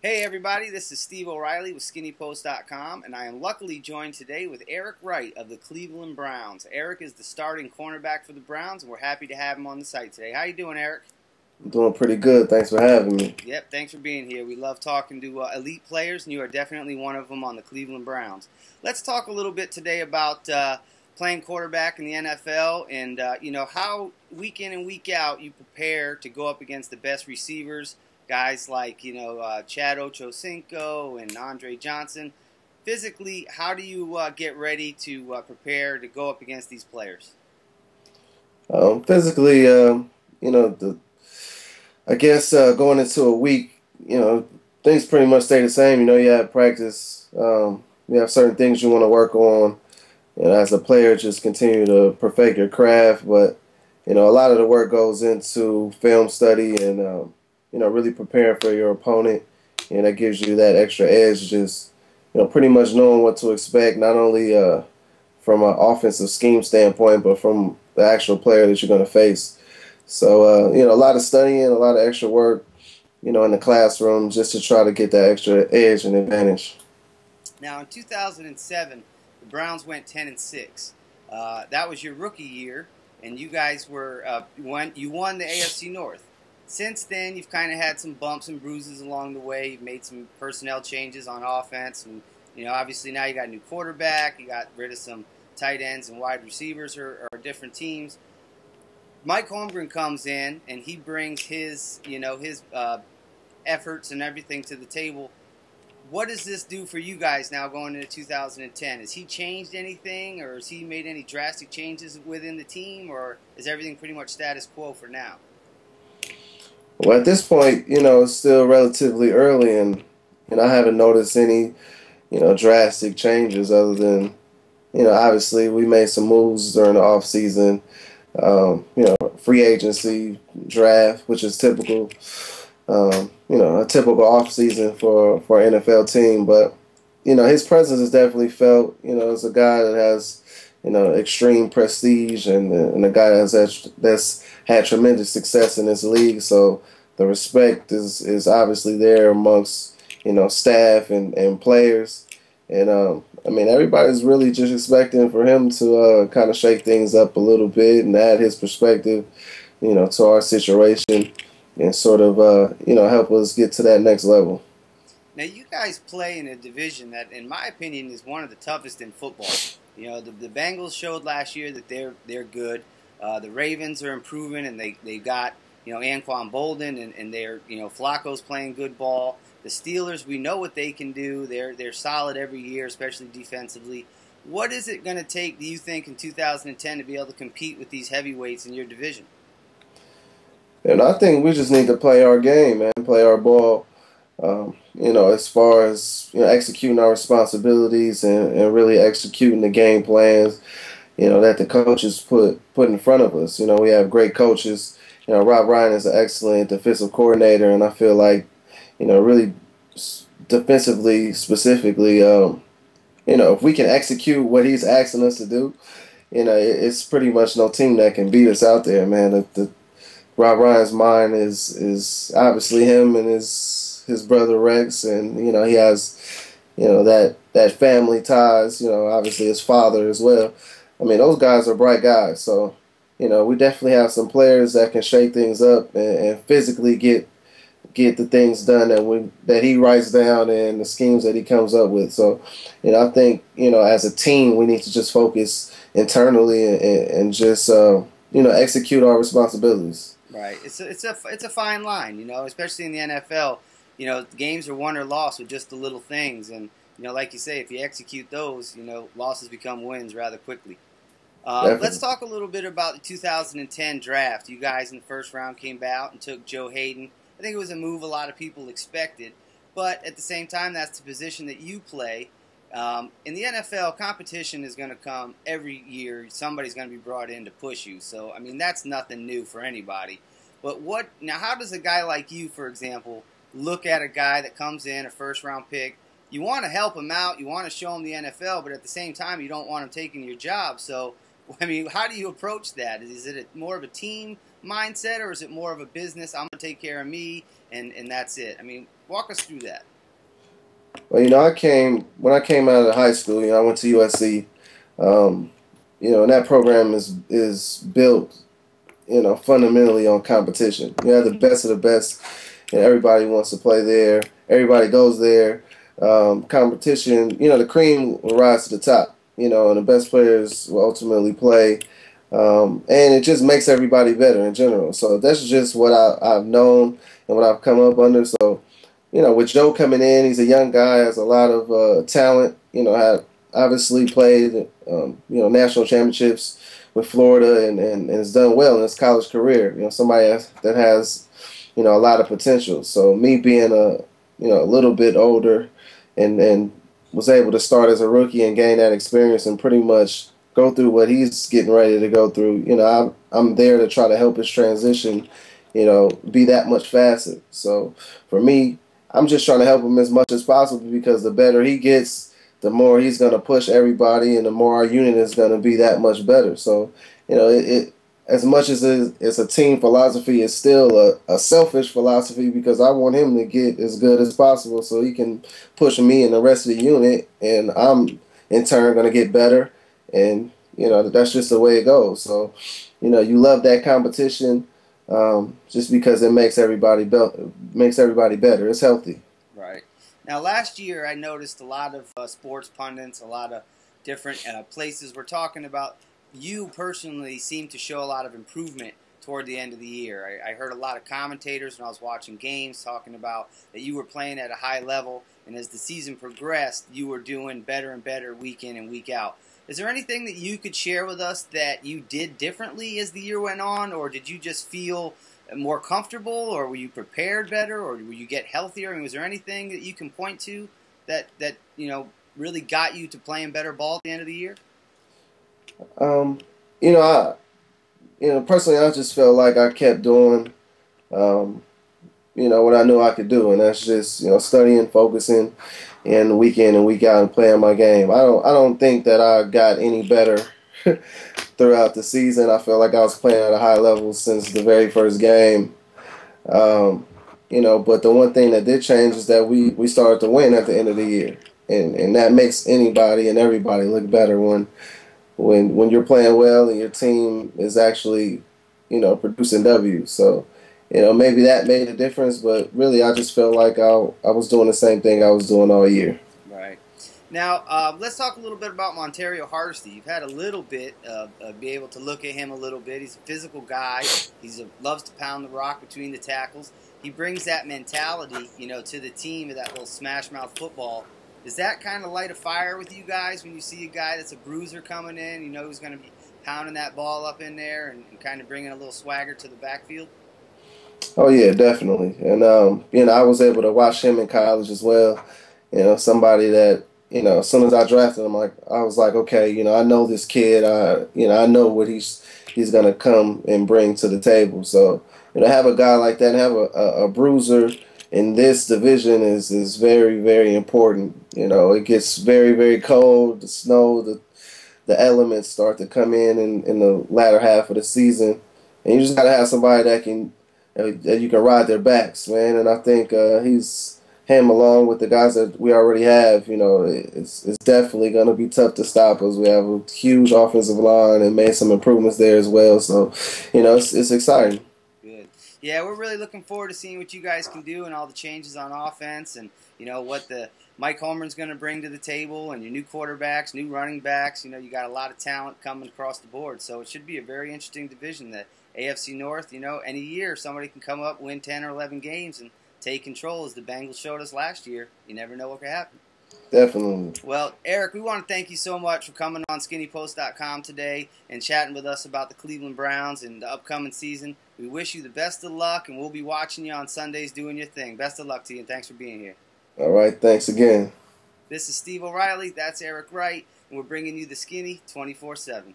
Hey everybody, this is Steve O'Reilly with SkinnyPost.com, and I am luckily joined today with Eric Wright of the Cleveland Browns. Eric is the starting cornerback for the Browns, and we're happy to have him on the site today. How you doing, Eric? I'm doing pretty good. Thanks for having me. Yep, thanks for being here. We love talking to elite players, and you are definitely one of them on the Cleveland Browns. Let's talk a little bit today about playing quarterback in the NFL and how week in and week out you prepare to go up against the best receivers, guys like, Chad Ochocinco and Andre Johnson. Physically, how do you get ready to prepare to go up against these players? Physically, I guess going into a week, things pretty much stay the same. You have practice. You have certain things you want to work on. As a player, just continue to perfect your craft. But, a lot of the work goes into film study and, really preparing for your opponent. And that gives you that extra edge, just, pretty much knowing what to expect, not only from an offensive scheme standpoint, but from the actual player that you're going to face. So, a lot of studying, a lot of extra work, in the classroom just to try to get that extra edge and advantage. Now, in 2007, the Browns went 10-6. That was your rookie year, and you guys won the AFC North. Since then, you've kind of had some bumps and bruises along the way. You've made some personnel changes on offense, and obviously now you got a new quarterback. You got rid of some tight ends and wide receivers or different teams. Mike Holmgren comes in and he brings his efforts and everything to the table. What does this do for you guys now going into 2010? Has he changed anything, or has he made any drastic changes within the team, or is everything pretty much status quo for now? Well, at this point, it's still relatively early, and I haven't noticed any, drastic changes other than, obviously we made some moves during the off season, free agency, draft, which is typical, a typical off season for an NFL team. But, his presence is definitely felt. As a guy that has, extreme prestige and a guy that's had tremendous success in this league. So the respect is obviously there amongst, staff and players. And, everybody's really just expecting for him to kind of shake things up a little bit and add his perspective, to our situation and sort of, help us get to that next level. Now, you guys play in a division that, in my opinion, is one of the toughest in football. The Bengals showed last year that they're good. The Ravens are improving, and they got Anquan Bolden, and they're Flacco's playing good ball. The Steelers, we know what they can do. They're solid every year, especially defensively. What is it going to take, do you think, in 2010 to be able to compete with these heavyweights in your division? And I think we just need to play our game, man, play our ball. As far as executing our responsibilities and really executing the game plans, that the coaches put in front of us. We have great coaches. Rob Ryan is an excellent defensive coordinator, and I feel like, really defensively, specifically, if we can execute what he's asking us to do, it's pretty much no team that can beat us out there, man. Rob Ryan's mind is obviously him and his brother Rex, and he has that family ties. Obviously his father as well. Those guys are bright guys. So we definitely have some players that can shake things up and physically get the things done that he writes down and the schemes that he comes up with. So I think as a team we need to just focus internally and just execute our responsibilities. Right. It's a fine line, especially in the NFL. Games are won or lost with just the little things, and like you say, if you execute those, losses become wins rather quickly. Let's talk a little bit about the 2010 draft. You guys in the first round came out and took Joe Haden. I think it was a move a lot of people expected, but at the same time, that's the position that you play. In the NFL, competition is going to come every year. Somebody's going to be brought in to push you. So, that's nothing new for anybody. But how does a guy like you, for example, look at a guy that comes in, a first-round pick? You want to help him out. You want to show him the NFL, but at the same time, you don't want him taking your job. So, how do you approach that? Is it more of a team mindset, or is it more of a business? I'm going to take care of me, and that's it. Walk us through that. Well, when I came out of high school. I went to USC. Um, and that program is built, fundamentally on competition. You have the best of the best, and everybody wants to play there. Everybody goes there. Competition, the cream will rise to the top, and the best players will ultimately play. And it just makes everybody better in general. So that's just what I've known and what I've come up under. So, with Joe coming in, he's a young guy, has a lot of talent, had obviously played, national championships with Florida and has done well in his college career. Somebody that has, a lot of potential. So me being a little bit older and was able to start as a rookie and gain that experience and pretty much go through what he's getting ready to go through. I'm there to try to help his transition, be that much faster. So for me, I'm just trying to help him as much as possible because the better he gets, the more he's going to push everybody, and the more our unit is going to be that much better. So, it as much as it's a team philosophy, it's still a selfish philosophy because I want him to get as good as possible so he can push me and the rest of the unit, and I'm in turn going to get better. And, that's just the way it goes. So, you love that competition just because it makes everybody better. It's healthy. Right. Now, last year I noticed a lot of sports pundits, a lot of different places were talking about you personally seem to show a lot of improvement toward the end of the year. I heard a lot of commentators when I was watching games talking about that you were playing at a high level, and as the season progressed, you were doing better and better week in and week out. Is there anything that you could share with us that you did differently as the year went on, or did you just feel more comfortable, or were you prepared better, or will you get healthier? I mean, was there anything that you can point to that really got you to playing better ball at the end of the year? Um, personally, I just felt like I kept doing, what I knew I could do, and that's just, studying, focusing, and week in and week out and playing my game. I don't think that I got any better throughout the season. I felt like I was playing at a high level since the very first game. But the one thing that did change is that we started to win at the end of the year, and that makes anybody and everybody look better when you're playing well and your team is actually, producing W's. So, maybe that made a difference, but really I just felt like I was doing the same thing I was doing all year. Right. Now, let's talk a little bit about Montario Hardesty. You've had a little bit be able to look at him a little bit. He's a physical guy. He loves to pound the rock between the tackles. He brings that mentality, to the team of that little smash mouth football. Does that kind of light a fire with you guys when you see a guy that's a bruiser coming in, who's going to be pounding that ball up in there and kind of bringing a little swagger to the backfield? Oh yeah, definitely. And I was able to watch him in college as well. Somebody that as soon as I drafted him, I was like, okay, I know this kid. I know what he's gonna come and bring to the table. So have a guy like that, and have a bruiser in this division is very, very important. It gets very, very cold. The snow, the elements start to come in the latter half of the season, and you just gotta have somebody that you can ride their backs, man. And I think him along with the guys that we already have, it's definitely going to be tough to stop us. We have a huge offensive line and made some improvements there as well. So, it's exciting. Good. Yeah, we're really looking forward to seeing what you guys can do and all the changes on offense and, what the Mike Holmgren's going to bring to the table and your new quarterbacks, new running backs. You got a lot of talent coming across the board. So it should be a very interesting division. The AFC North, any year somebody can come up, win 10 or 11 games and take control as the Bengals showed us last year. You never know what could happen. Definitely. Well, Eric, we want to thank you so much for coming on SkinnyPost.com today and chatting with us about the Cleveland Browns and the upcoming season. We wish you the best of luck, and we'll be watching you on Sundays doing your thing. Best of luck to you, and thanks for being here. All right, thanks again. This is Steve O'Reilly. That's Eric Wright, and we're bringing you the Skinny 24/7.